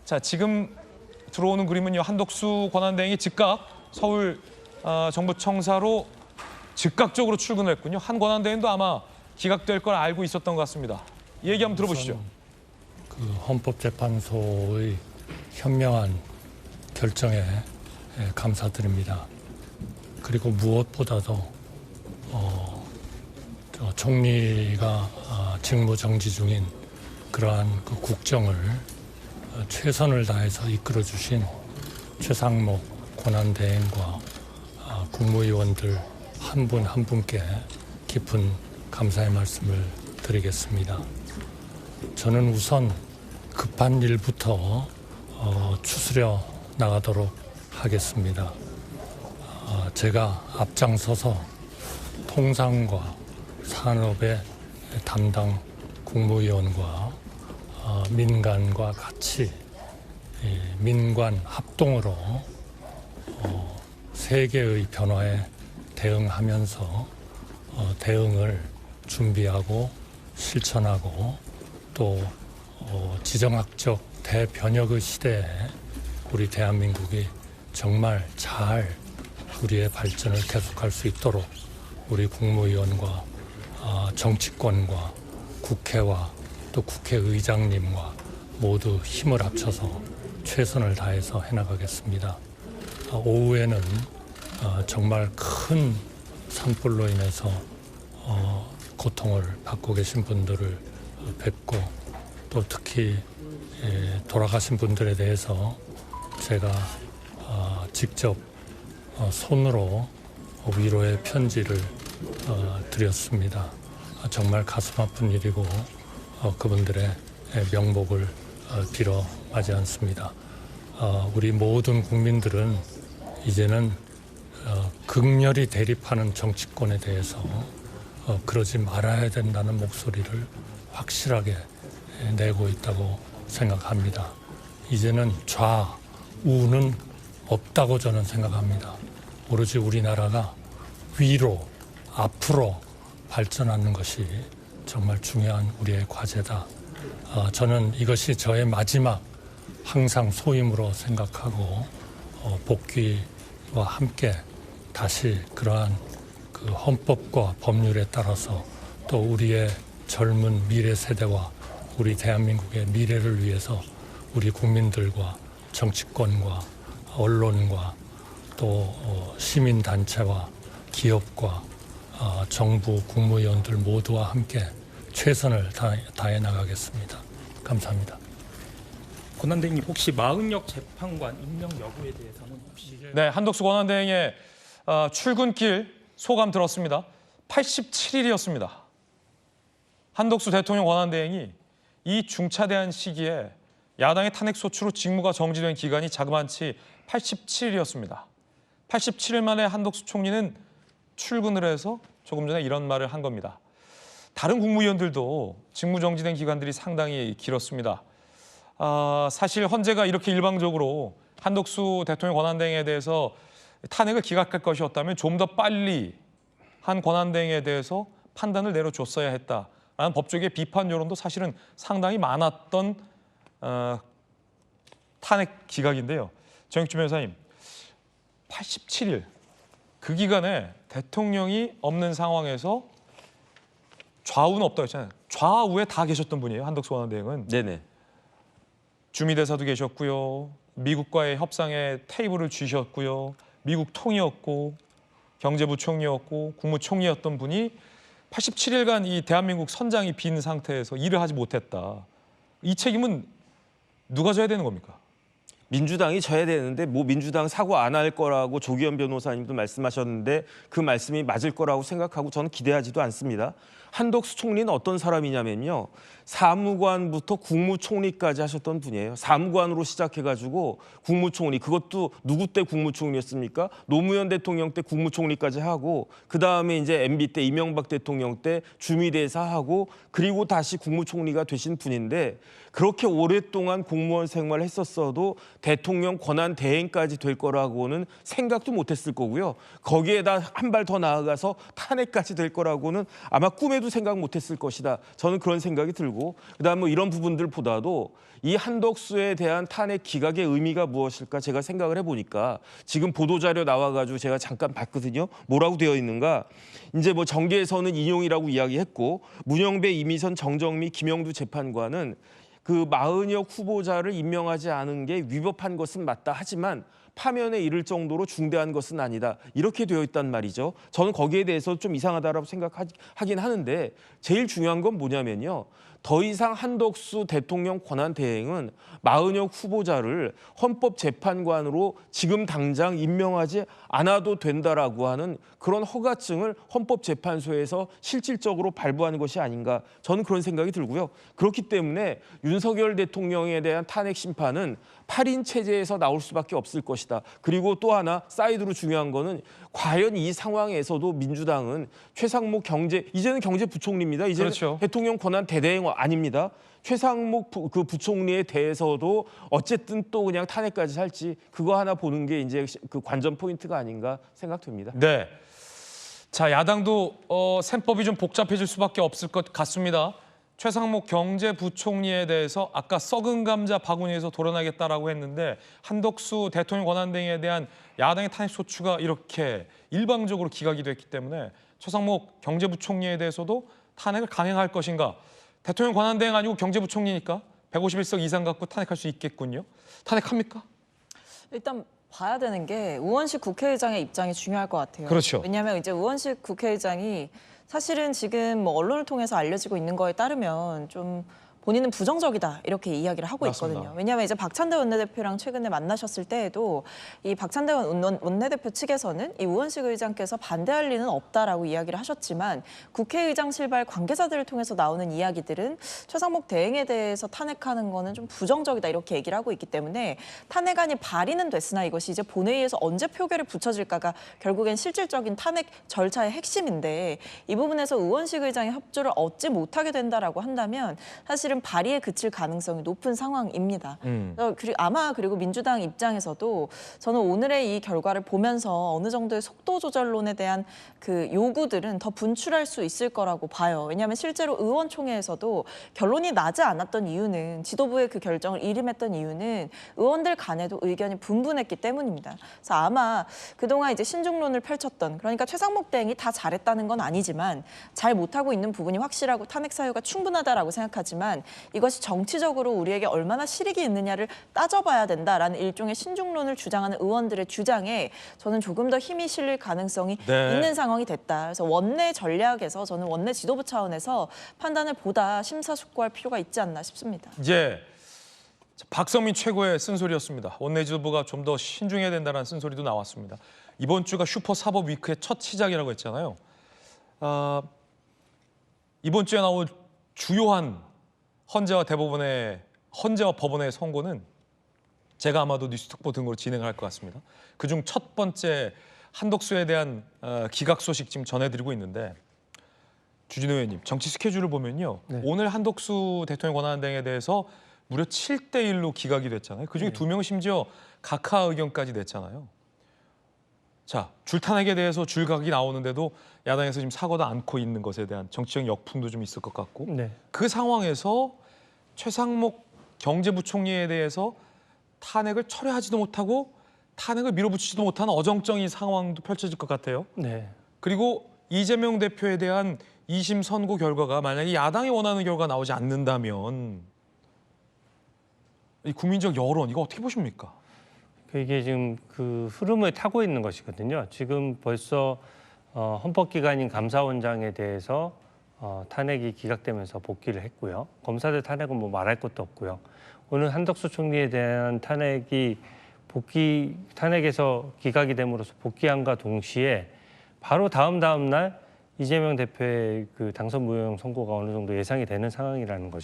자, 지금 들어오는 그림은요. 한덕수 권한대행이 즉각 서울 정부청사로 즉각적으로 출근을 했군요. 한 권한대행도 아마 기각될 걸 알고 있었던 것 같습니다. 얘기 한번 들어보시죠. 그 헌법재판소의 현명한 결정에 감사드립니다. 그리고 무엇보다도 총리가 직무 정지 중인 그러한 그 국정을 최선을 다해서 이끌어 주신 최상목 권한대행과 국무위원들 한 분 한 분께 깊은 감사의 말씀을 드리겠습니다. 저는 우선 급한 일부터 추스려 나가도록 하겠습니다. 제가 앞장서서 통상과 산업의 담당 국무위원과 민간과 같이 민관 합동으로 세계의 변화에 대응하면서 대응을 준비하고 실천하고 또 지정학적 대변혁의 시대에 우리 대한민국이 정말 잘 우리의 발전을 계속할 수 있도록 우리 국무위원과 정치권과 국회와 또 국회의장님과 모두 힘을 합쳐서 최선을 다해서 해나가겠습니다. 오후에는 정말 큰 산불로 인해서 고통을 받고 계신 분들을 뵙고 또 특히 돌아가신 분들에 대해서 제가 직접 손으로 위로의 편지를 드렸습니다. 정말 가슴 아픈 일이고 그분들의 명복을 빌어 마지 않습니다. 우리 모든 국민들은 이제는 극렬히 대립하는 정치권에 대해서 그러지 말아야 된다는 목소리를 확실하게 내고 있다고 생각합니다. 이제는 좌우는 없다고 저는 생각합니다. 오로지 우리나라가 위로, 앞으로 발전하는 것이 정말 중요한 우리의 과제다. 저는 이것이 저의 마지막 항상 소임으로 생각하고 복귀와 함께 다시 그러한 그 헌법과 법률에 따라서 또 우리의 젊은 미래 세대와 우리 대한민국의 미래를 위해서 우리 국민들과 정치권과 언론과 또 시민단체와 기업과 정부 국무위원들 모두와 함께 최선을 다해 나가겠습니다. 감사합니다. 권한대행님 혹시 마은혁 재판관 임명 여부에 대해서는 혹시 네, 한덕수 권한대행의 출근길 소감 들었습니다. 87일이었습니다. 한덕수 대통령 권한대행이 이 중차대한 시기에 야당의 탄핵 소추로 직무가 정지된 기간이 자그만치 87일이었습니다. 87일 만에 한덕수 총리는 출근을 해서 조금 전에 이런 말을 한 겁니다. 다른 국무위원들도 직무 정지된 기간들이 상당히 길었습니다. 사실 헌재가 이렇게 일방적으로 한덕수 대통령 권한대행에 대해서 탄핵을 기각할 것이었다면 좀 더 빨리 한 권한대행에 대해서 판단을 내려줬어야 했다라는 법조계 비판 여론도 사실은 상당히 많았던 탄핵 기각인데요. 정익주 변호사님, 87일 그 기간에 대통령이 없는 상황에서 좌우는 없다고 했잖아요. 좌우에 다 계셨던 분이에요. 한덕수 권한대행은. 네네. 주미대사도 계셨고요. 미국과의 협상에 테이블을 쥐셨고요. 미국 통이었고 경제부총리였고 국무총리였던 분이 87일간 이 대한민국 선장이 빈 상태에서 일을 하지 못했다. 이 책임은 누가 져야 되는 겁니까? 민주당이 져야 되는데 뭐 민주당 사과 안 할 거라고 조기현 변호사님도 말씀하셨는데 그 말씀이 맞을 거라고 생각하고 저는 기대하지도 않습니다. 한덕수 총리는 어떤 사람이냐면요. 사무관부터 국무총리까지 하셨던 분이에요. 사무관으로 시작해가지고 국무총리, 그것도 누구 때 국무총리였습니까? 노무현 대통령 때 국무총리까지 하고 그다음에 이제 MB 때 이명박 대통령 때 주미대사하고 그리고 다시 국무총리가 되신 분인데 그렇게 오랫동안 공무원 생활을 했었어도 대통령 권한 대행까지 될 거라고는 생각도 못했을 거고요. 거기에다 한 발 더 나아가서 탄핵까지 될 거라고는 아마 꿈에도 생각 못했을 것이다. 저는 그런 생각이 들고 되고 그다음 뭐 이런 부분들보다도 이 한덕수에 대한 탄핵 기각의 의미가 무엇일까 제가 생각을 해보니까 지금 보도자료 나와가지고 제가 잠깐 봤거든요. 뭐라고 되어 있는가? 이제 뭐 정계에서는 인용이라고 이야기했고 문영배, 이미선, 정정미, 김영두 재판관은 그 마은혁 후보자를 임명하지 않은 게 위법한 것은 맞다. 하지만 파면에 이를 정도로 중대한 것은 아니다. 이렇게 되어 있단 말이죠. 저는 거기에 대해서 좀 이상하다라고 생각하긴 하는데 제일 중요한 건 뭐냐면요. 더 이상 한덕수 대통령 권한 대행은 마은혁 후보자를 헌법재판관으로 지금 당장 임명하지 않아도 된다라고 하는 그런 허가증을 헌법재판소에서 실질적으로 발부하는 것이 아닌가 저는 그런 생각이 들고요. 그렇기 때문에 윤석열 대통령에 대한 탄핵 심판은 8인 체제에서 나올 수밖에 없을 것이다. 그리고 또 하나 사이드로 중요한 거는 과연 이 상황에서도 민주당은 최상목 이제는 경제부총리입니다. 이제는 그렇죠. 대통령 권한 대대행 아닙니다. 최상목 그 부총리에 대해서도 어쨌든 또 그냥 탄핵까지 살지 그거 하나 보는 게 이제 그 관전 포인트가 아닌가 생각됩니다. 네. 자, 야당도 셈법이 좀 복잡해질 수밖에 없을 것 같습니다. 최상목 경제부총리에 대해서 아까 썩은 감자 바구니에서 도려나겠다라고 했는데 한덕수 대통령 권한대행에 대한 야당의 탄핵 소추가 이렇게 일방적으로 기각이 됐기 때문에 최상목 경제부총리에 대해서도 탄핵을 강행할 것인가? 대통령 권한대행 아니고 경제부총리니까 151석 이상 갖고 탄핵할 수 있겠군요. 탄핵합니까? 일단 봐야 되는 게 우원식 국회의장의 입장이 중요할 것 같아요. 그렇죠. 왜냐하면 이제 우원식 국회의장이 사실은 지금 뭐 언론을 통해서 알려지고 있는 거에 따르면 좀 본인은 부정적이다 이렇게 이야기를 하고 맞습니다. 있거든요. 왜냐하면 이제 박찬대 원내대표랑 최근에 만나셨을 때에도 이 박찬대 원내대표 측에서는 이 우원식 의장께서 반대할 리는 없다라고 이야기를 하셨지만 국회의장실발 관계자들을 통해서 나오는 이야기들은 최상목 대행에 대해서 탄핵하는 거는 좀 부정적이다 이렇게 얘기를 하고 있기 때문에 탄핵안이 발의는 됐으나 이것이 이제 본회의에서 언제 표결에 붙여질까가 결국엔 실질적인 탄핵 절차의 핵심인데 이 부분에서 우원식 의장의 협조를 얻지 못하게 된다라고 한다면 사실은 발의에 그칠 가능성이 높은 상황입니다. 그리고 민주당 입장에서도 저는 오늘의 이 결과를 보면서 어느 정도의 속도 조절론에 대한 그 요구들은 더 분출할 수 있을 거라고 봐요. 왜냐하면 실제로 의원총회에서도 결론이 나지 않았던 이유는 지도부의 그 결정을 이름했던 이유는 의원들 간에도 의견이 분분했기 때문입니다. 그래서 아마 그동안 이제 신중론을 펼쳤던 그러니까 최상목 대행이 다 잘했다는 건 아니지만 잘 못하고 있는 부분이 확실하고 탄핵 사유가 충분하다라고 생각하지만 이것이 정치적으로 우리에게 얼마나 실익이 있느냐를 따져봐야 된다라는 일종의 신중론을 주장하는 의원들의 주장에 저는 조금 더 힘이 실릴 가능성이 네. 있는 상황이 됐다. 그래서 원내 전략에서 저는 원내 지도부 차원에서 판단을 보다 심사숙고할 필요가 있지 않나 싶습니다. 이제 박성민 최고의 쓴소리였습니다. 원내 지도부가 좀 더 신중해야 된다는 쓴소리도 나왔습니다. 이번 주가 슈퍼 사법 위크의 첫 시작이라고 했잖아요. 이번 주에 나올 주요한 헌재와 법원의 선고는 제가 아마도 뉴스특보 등으로 진행을 할 것 같습니다. 그중 첫 번째 한덕수에 대한 기각 소식 지금 전해드리고 있는데 주진우 의원님 정치 스케줄을 보면요. 네. 오늘 한덕수 대통령 권한대행에 대해서 무려 7대1로 기각이 됐잖아요. 그중에 두 명 심지어 각하 의견까지 냈잖아요. 자, 줄탄핵에 대해서 줄각이 나오는데도 야당에서 지금 사과도 않고 있는 것에 대한 정치적 역풍도 좀 있을 것 같고 네. 그 상황에서 최상목 경제부총리에 대해서 탄핵을 철회하지도 못하고 탄핵을 밀어붙이지도 못하는 어정쩡한 상황도 펼쳐질 것 같아요. 네. 그리고 이재명 대표에 대한 2심 선고 결과가 만약에 야당이 원하는 결과가 나오지 않는다면 이 국민적 여론 이거 어떻게 보십니까? 이게 지금 그 흐름을 타고 있는 것이거든요. 지금 벌써 헌법기관인 감사원장에 대해서 탄핵이 기각되면서 복귀를 했고요. 검사들 탄핵은 뭐 말할 것도 없고요. 오늘 한덕수 총리에 대한 탄핵에서 기각이 됨으로써 복귀함과 동시에 바로 다음 날 이재명 대표의 그 당선 무효형 선고가 어느 정도 예상이 되는 상황이라는 것이.